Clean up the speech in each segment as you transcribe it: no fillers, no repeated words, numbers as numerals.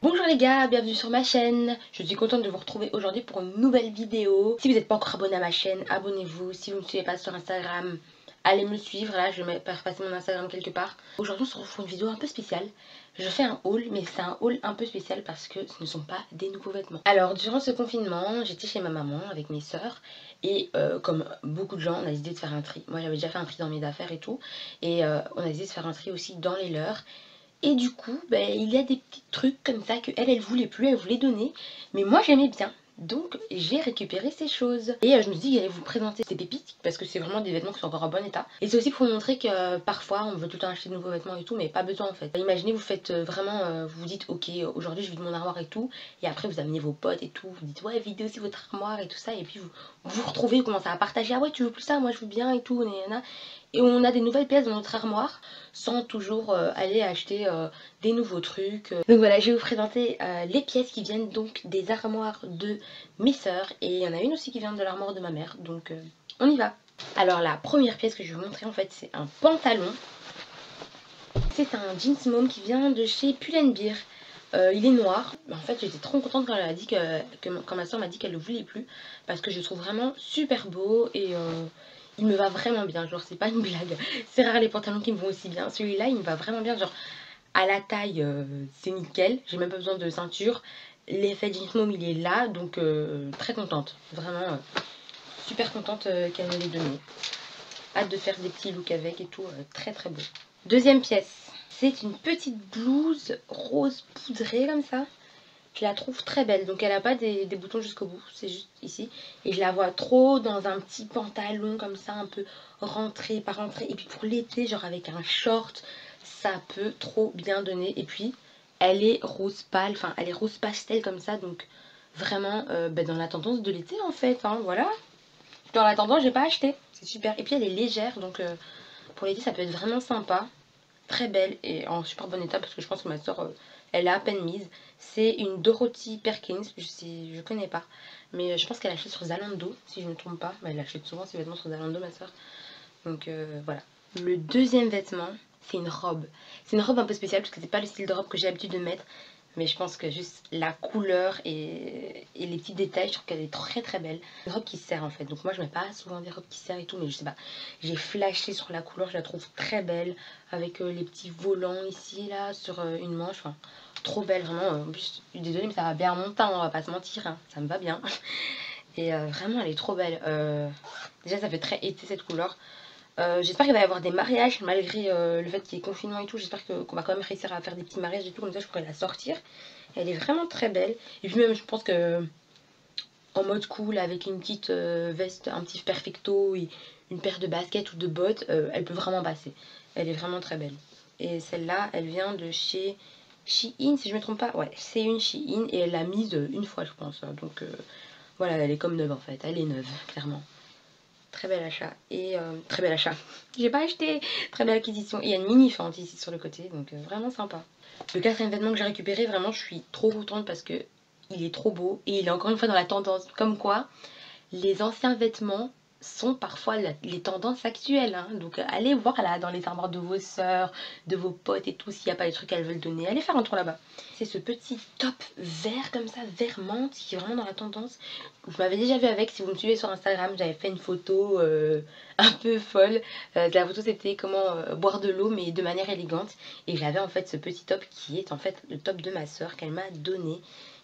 Bonjour les gars, bienvenue sur ma chaîne. Je suis contente de vous retrouver aujourd'hui pour une nouvelle vidéo. Si vous n'êtes pas encore abonné à ma chaîne, abonnez-vous. Si vous ne me suivez pas sur Instagram, allez me suivre. Là, je vais passer mon Instagram quelque part. Aujourd'hui, on se retrouve pour une vidéo un peu spéciale. Je fais un haul, mais c'est un haul un peu spécial parce que ce ne sont pas des nouveaux vêtements. Alors, durant ce confinement, j'étais chez ma maman avec mes sœurs. Et comme beaucoup de gens, on a décidé de faire un tri. Moi, j'avais déjà fait un tri dans mes affaires et tout. Et on a décidé de faire un tri aussi dans les leurs. Et du coup, il y a des petits trucs comme ça que elle voulait plus, elle voulait donner. Mais moi j'aimais bien. Donc j'ai récupéré ces choses. Et je me suis dit que j'allais vous présenter ces pépites parce que c'est vraiment des vêtements qui sont encore en bon état. Et c'est aussi pour vous montrer que parfois on veut tout le temps acheter de nouveaux vêtements et tout, mais pas besoin en fait. Imaginez vous faites vraiment, vous vous dites ok aujourd'hui je vide mon armoire et tout. Et après vous amenez vos potes et tout. Vous dites ouais videz aussi votre armoire et tout ça. Et puis vous retrouvez, vous commencez à partager. Ah ouais tu veux plus ça, moi je veux bien et tout. Et on a des nouvelles pièces dans notre armoire sans toujours aller acheter des nouveaux trucs. Donc voilà, je vais vous présenter les pièces qui viennent donc des armoires de mes sœurs. Et il y en a une aussi qui vient de l'armoire de ma mère. Donc on y va. Alors la première pièce que je vais vous montrer en fait c'est un pantalon. C'est un jeans mom qui vient de chez Pull&Bear. Il est noir. En fait j'étais trop contente quand elle a dit quand ma soeur m'a dit qu'elle le voulait plus. Parce que je le trouve vraiment super beau et il me va vraiment bien. Genre c'est pas une blague. C'est rare les pantalons qui me vont aussi bien. Celui-là il me va vraiment bien. Genre à la taille c'est nickel. J'ai même pas besoin de ceinture. L'effet jeans mom il est là. Donc très contente. Vraiment super contente qu'elle me l'ait donné. Hâte de faire des petits looks avec et tout. Très très beau. Deuxième pièce. C'est une petite blouse rose poudrée comme ça. Je la trouve très belle. Donc elle n'a pas des boutons jusqu'au bout. C'est juste ici. Et je la vois trop dans un petit pantalon comme ça. Un peu rentré, pas rentré. Et puis pour l'été, genre avec un short, ça peut trop bien donner. Et puis elle est rose pâle. Enfin elle est rose pastel comme ça. Donc vraiment dans la tendance de l'été en fait. Hein, voilà. Dans la tendance j'ai pas acheté. C'est super. Et puis elle est légère. Donc pour l'été ça peut être vraiment sympa. Très belle et en super bon état parce que je pense que ma soeur elle a à peine mise. C'est une Dorothy Perkins, je connais pas, mais je pense qu'elle achète sur Zalando si je ne me trompe pas. Elle achète souvent ses vêtements sur Zalando ma soeur. Donc voilà. Le deuxième vêtement c'est une robe. C'est une robe un peu spéciale parce que c'est pas le style de robe que j'ai l'habitude de mettre. Mais je pense que juste la couleur et les petits détails, je trouve qu'elle est très très belle. Une robe qui serre en fait. Donc moi je mets pas souvent des robes qui serrent et tout. Mais je sais pas. J'ai flashé sur la couleur. Je la trouve très belle. Avec les petits volants ici là sur une manche. Enfin, trop belle vraiment. En plus, je suis désolée mais ça va bien à mon teint. On va pas se mentir. Hein. Ça me va bien. Et vraiment elle est trop belle. Déjà ça fait très été cette couleur. J'espère qu'il va y avoir des mariages malgré le fait qu'il y ait confinement et tout. J'espère qu'on va quand même réussir à faire des petits mariages et tout. Comme ça je pourrais la sortir. Elle est vraiment très belle. Et puis même je pense que en mode cool avec une petite veste, un petit perfecto et une paire de baskets ou de bottes, elle peut vraiment passer. Elle est vraiment très belle. Et celle-là elle vient de chez Shein si je me trompe pas. Ouais c'est une Shein et elle l'a mise une fois je pense. Donc voilà elle est comme neuve en fait. Elle est neuve clairement. Très bel achat. Et très bel achat. J'ai pas acheté. Très belle acquisition. Et il y a une mini fente ici sur le côté. Donc vraiment sympa. Le quatrième vêtement que j'ai récupéré, vraiment je suis trop contente parce que il est trop beau. Et il est encore une fois dans la tendance. Comme quoi, les anciens vêtements sont parfois les tendances actuelles. Hein. Donc allez voir là dans les armoires de vos sœurs, de vos potes et tout. S'il n'y a pas des trucs qu'elles veulent donner. Allez faire un tour là-bas. C'est ce petit top vert comme ça, vert menthe, qui est vraiment dans la tendance. Je m'avais déjà vu avec, si vous me suivez sur Instagram, j'avais fait une photo un peu folle. La photo c'était comment boire de l'eau mais de manière élégante. Et j'avais en fait ce petit top qui est en fait le top de ma soeur qu'elle m'a donné.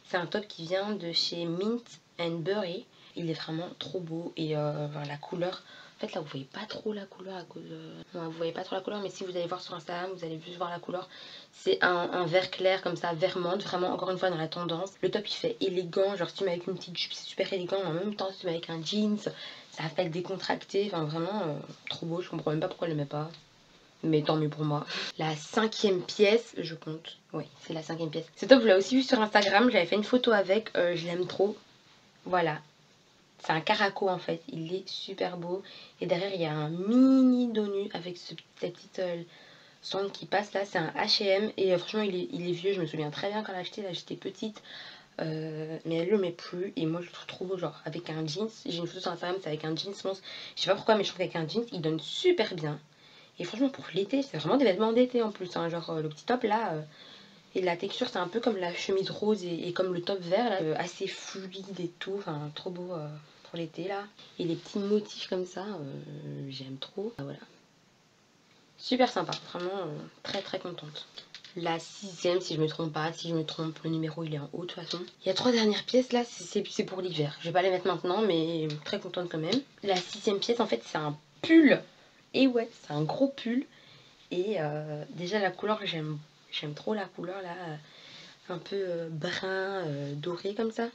C'est un top qui vient de chez Mint and Berry. Il est vraiment trop beau et la couleur. En fait là vous voyez pas trop la couleur à cause vous voyez pas trop la couleur mais si vous allez voir sur Instagram vous allez juste voir la couleur. C'est un vert clair comme ça, vert menthe, vraiment encore une fois dans la tendance. Le top il fait élégant, genre si tu mets avec une petite jupe c'est super élégant, en même temps si tu mets avec un jeans ça fait décontracté, enfin vraiment trop beau, je comprends même pas pourquoi elle le met pas. Mais tant mieux pour moi. La cinquième pièce, je compte. Oui, c'est la cinquième pièce. Ce top, je l'ai aussi vu sur Instagram. J'avais fait une photo avec. Je l'aime trop. Voilà. C'est un caraco en fait. Il est super beau. Et derrière, il y a un mini dos nu avec cette petite sangle qui passe là. C'est un H&M. Et franchement, il est vieux. Je me souviens très bien quand j'ai acheté. Là, j'étais petite. Mais elle le met plus et moi je le trouve trop beau, genre avec un jeans. J'ai une photo sur Instagram, c'est avec un jeans, je sais pas pourquoi mais je trouve qu'avec un jeans il donne super bien. Et franchement pour l'été, c'est vraiment des vêtements d'été en plus, hein. Genre le petit top là, et la texture c'est un peu comme la chemise rose et comme le top vert là, assez fluide et tout, enfin trop beau pour l'été là. Et les petits motifs comme ça, j'aime trop. Voilà. Super sympa, vraiment très très contente. La 6ème si je me trompe pas, si je me trompe le numéro il est en haut de toute façon. Il y a 3 dernières pièces là, c'est pour l'hiver. Je vais pas les mettre maintenant mais très contente quand même. La 6ème pièce en fait c'est un pull. Et ouais c'est un gros pull. Et déjà la couleur j'aime trop la couleur là. Un peu brun, doré comme ça.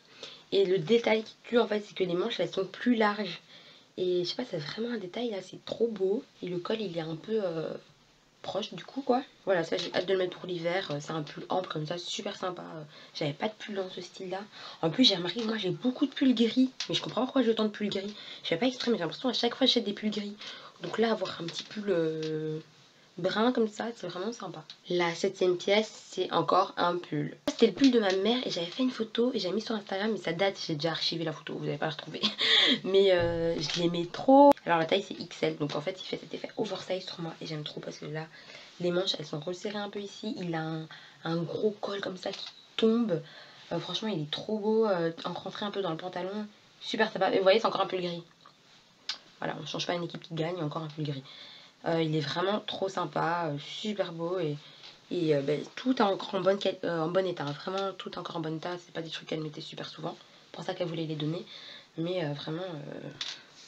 Et le détail qui tue en fait c'est que les manches elles sont plus larges. Et je sais pas c'est vraiment un détail là, c'est trop beau. Et le col il est un peu... proche du coup quoi. Voilà ça j'ai hâte de le mettre pour l'hiver, c'est un pull ample comme ça, super sympa. J'avais pas de pull dans ce style là. En plus j'ai remarqué que moi j'ai beaucoup de pulls gris, mais je comprends pas pourquoi j'ai autant de pulls gris. Je fais pas exprès mais j'ai l'impression à chaque fois j'achète des pulls gris. Donc là avoir un petit pull brun comme ça c'est vraiment sympa. La 7ème pièce c'est encore un pull. C'était le pull de ma mère et j'avais fait une photo et j'avais mis sur Instagram mais ça date, j'ai déjà archivé la photo, vous n'allez pas la retrouver. Mais je l'aimais trop. Alors la taille c'est XL donc en fait il fait cet effet oversize sur moi et j'aime trop parce que là les manches elles sont resserrées un peu ici. Il a un gros col comme ça qui tombe. Franchement il est trop beau, rentré un peu dans le pantalon. Super sympa. Et vous voyez c'est encore un pull gris. Voilà on change pas une équipe qui gagne, encore un pull gris. Il est vraiment trop sympa, super beau et tout est encore en bon état. Vraiment tout est encore en bon état. C'est pas des trucs qu'elle mettait super souvent. C'est pour ça qu'elle voulait les donner. Mais vraiment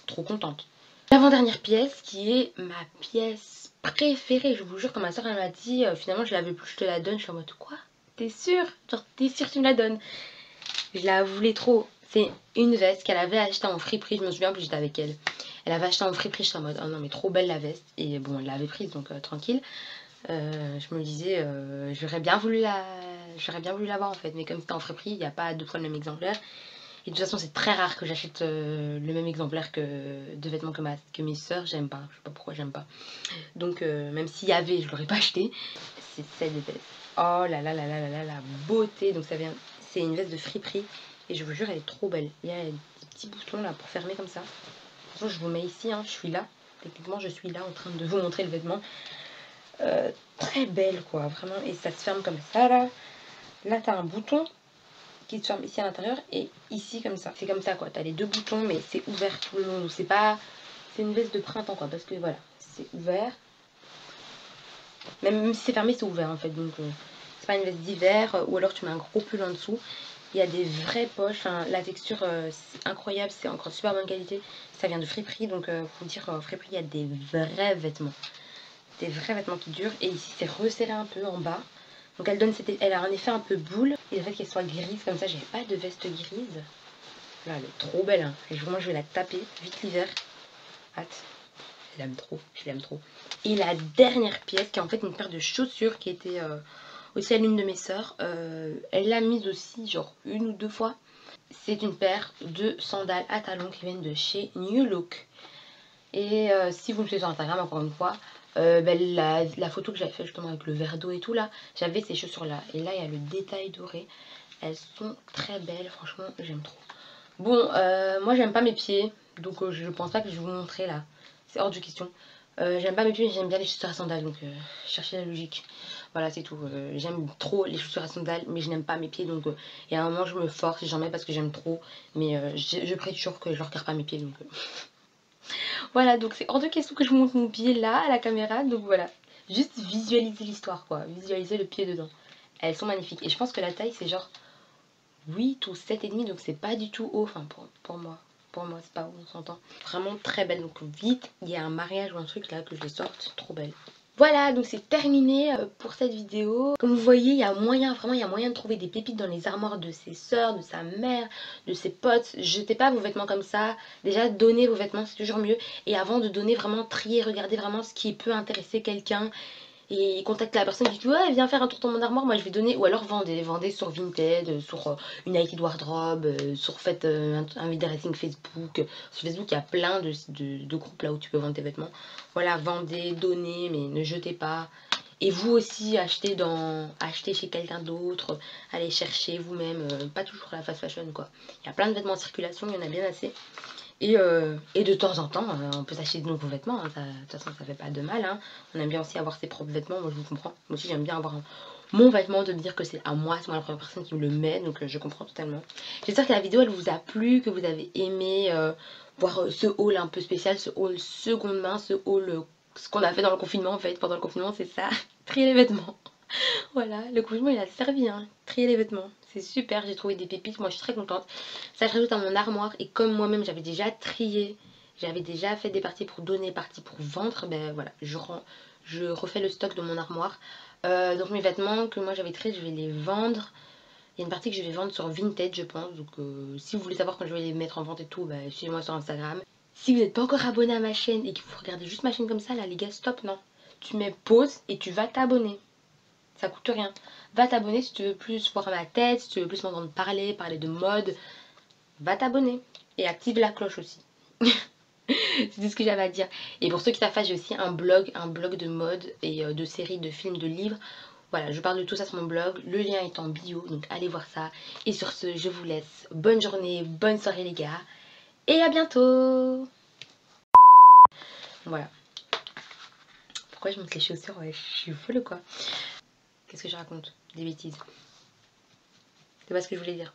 trop contente. L'avant-dernière pièce qui est ma pièce préférée. Je vous jure quand ma soeur elle m'a dit finalement je la veux plus, je te la donne. Je suis en mode quoi? T'es sûre? Genre t'es sûre tu me la donnes? Je la voulais trop. C'est une veste qu'elle avait achetée en friperie. Je me souviens plus j'étais avec elle. Elle avait acheté en friperie. Je suis en mode oh non mais trop belle la veste. Et bon elle l'avait prise donc tranquille. Je me disais j'aurais bien voulu l'avoir en fait. Mais comme c'était en friperie il n'y a pas 2 fois le même exemplaire. Et de toute façon, c'est très rare que j'achète le même exemplaire de vêtements que mes sœurs. J'aime pas. Je sais pas pourquoi j'aime pas. Donc, même s'il y avait, je l'aurais pas acheté. C'est celle de veste. Oh là là là là là là, la beauté. Donc, ça vient. C'est une veste de friperie. Et je vous jure, elle est trop belle. Il y a des petits boutons là pour fermer comme ça. De toute façon, je vous mets ici. Hein, je suis là. Techniquement, je suis là en train de vous montrer le vêtement. Très belle, quoi. Vraiment. Et ça se ferme comme ça là. Là, t'as un bouton qui se ferme ici à l'intérieur et ici comme ça. C'est comme ça quoi, t'as les 2 boutons mais c'est ouvert tout le long. Donc c'est pas... C'est une veste de printemps quoi, parce que voilà, c'est ouvert. Même si c'est fermé, c'est ouvert en fait. Donc c'est pas une veste d'hiver ou alors tu mets un gros pull en dessous. Il y a des vraies poches, enfin, la texture c'est incroyable, c'est encore super bonne qualité. Ça vient de friperie, donc faut dire friperie, il y a des vrais vêtements. Des vrais vêtements qui durent. Et ici c'est resserré un peu en bas. Donc elle a un effet un peu boule. Et le fait qu'elle soit grise comme ça, j'ai pas de veste grise. Là, elle est trop belle. Hein. Et vraiment, je vais la taper vite l'hiver. Hâte. Je l'aime trop. Je l'aime trop. Et la dernière pièce, qui est en fait une paire de chaussures qui était aussi à l'une de mes sœurs. Elle l'a mise aussi, genre 1 ou 2 fois. C'est une paire de sandales à talons qui viennent de chez New Look. Et si vous me suivez sur Instagram, encore une fois, la photo que j'avais fait justement avec le verre d'eau et tout là, j'avais ces chaussures là. Et là, il y a le détail doré. Elles sont très belles, franchement, j'aime trop. Bon, moi j'aime pas mes pieds, donc je pense pas que je vais vous montrer là. C'est hors de question. J'aime pas mes pieds, mais j'aime bien les chaussures à sandales, donc cherchez la logique. Voilà, c'est tout. J'aime trop les chaussures à sandales, mais je n'aime pas mes pieds, donc il y a un moment je me force et j'en mets parce que j'aime trop. Mais je prie toujours que je ne regarde pas mes pieds, donc voilà, donc c'est hors de question que je monte mon pied là à la caméra, donc voilà. Juste visualiser l'histoire quoi, visualiser le pied dedans. Elles sont magnifiques, et je pense que la taille c'est genre 8 ou 7,5, donc c'est pas du tout haut, enfin pour moi. Pour moi, c'est pas haut, on s'entend. Vraiment très belle, donc vite, il y a un mariage ou un truc là que je sorte, trop belle. Voilà, donc c'est terminé pour cette vidéo. Comme vous voyez, il y a moyen, vraiment, il y a moyen de trouver des pépites dans les armoires de ses sœurs, de sa mère, de ses potes. Jetez pas vos vêtements comme ça. Déjà, donnez vos vêtements, c'est toujours mieux. Et avant de donner, vraiment, trier, regardez vraiment ce qui peut intéresser quelqu'un. Et contactez la personne qui dit ouais viens faire un tour dans mon armoire, moi je vais donner, ou alors vendez sur Vinted, sur United Wardrobe, sur faites un dressing Facebook. Sur Facebook il y a plein de groupes là où tu peux vendre tes vêtements. Voilà, vendez, donnez, mais ne jetez pas. Et vous aussi, achetez chez quelqu'un d'autre, allez chercher vous-même, pas toujours la fast fashion quoi. Il y a plein de vêtements en circulation, il y en a bien assez. Et de temps en temps, on peut s'acheter de nouveaux vêtements, hein, de toute façon ça fait pas de mal. Hein. On aime bien aussi avoir ses propres vêtements, moi je vous comprends. Moi aussi j'aime bien avoir mon vêtement, de me dire que c'est à moi, c'est moi la première personne qui me le met, donc je comprends totalement. J'espère que la vidéo elle vous a plu, que vous avez aimé voir ce haul un peu spécial, ce haul seconde main, ce haul, ce qu'on a fait dans le confinement en fait. Pendant le confinement c'est ça, trier les vêtements. Voilà, le confinement il a servi, hein. Trier les vêtements, c'est super, j'ai trouvé des pépites, moi je suis très contente. Ça je rajoute à mon armoire et comme moi-même j'avais déjà trié, j'avais déjà fait des parties pour donner, parties pour vendre, ben voilà, je refais le stock de mon armoire. Donc mes vêtements que moi j'avais triés, je vais les vendre. Il y a une partie que je vais vendre sur Vinted je pense, donc si vous voulez savoir quand je vais les mettre en vente et tout, ben, suivez-moi sur Instagram. Si vous n'êtes pas encore abonné à ma chaîne et que vous regardez juste ma chaîne comme ça, là les gars, stop, non. Tu mets pause et tu vas t'abonner. Ça coûte rien. Va t'abonner si tu veux plus voir ma tête, si tu veux plus m'entendre parler, parler de mode. Va t'abonner. Et active la cloche aussi. C'est tout ce que j'avais à dire. Et pour ceux qui savent pas, j'ai aussi un blog de mode et de séries, de films, de livres. Voilà, je parle de tout ça sur mon blog. Le lien est en bio, donc allez voir ça. Et sur ce, je vous laisse. Bonne journée, bonne soirée les gars. Et à bientôt. Voilà. Pourquoi je monte les chaussures? Ouais, je suis folle ou quoi? Qu'est-ce que je raconte? Des bêtises. C'est pas ce que je voulais dire.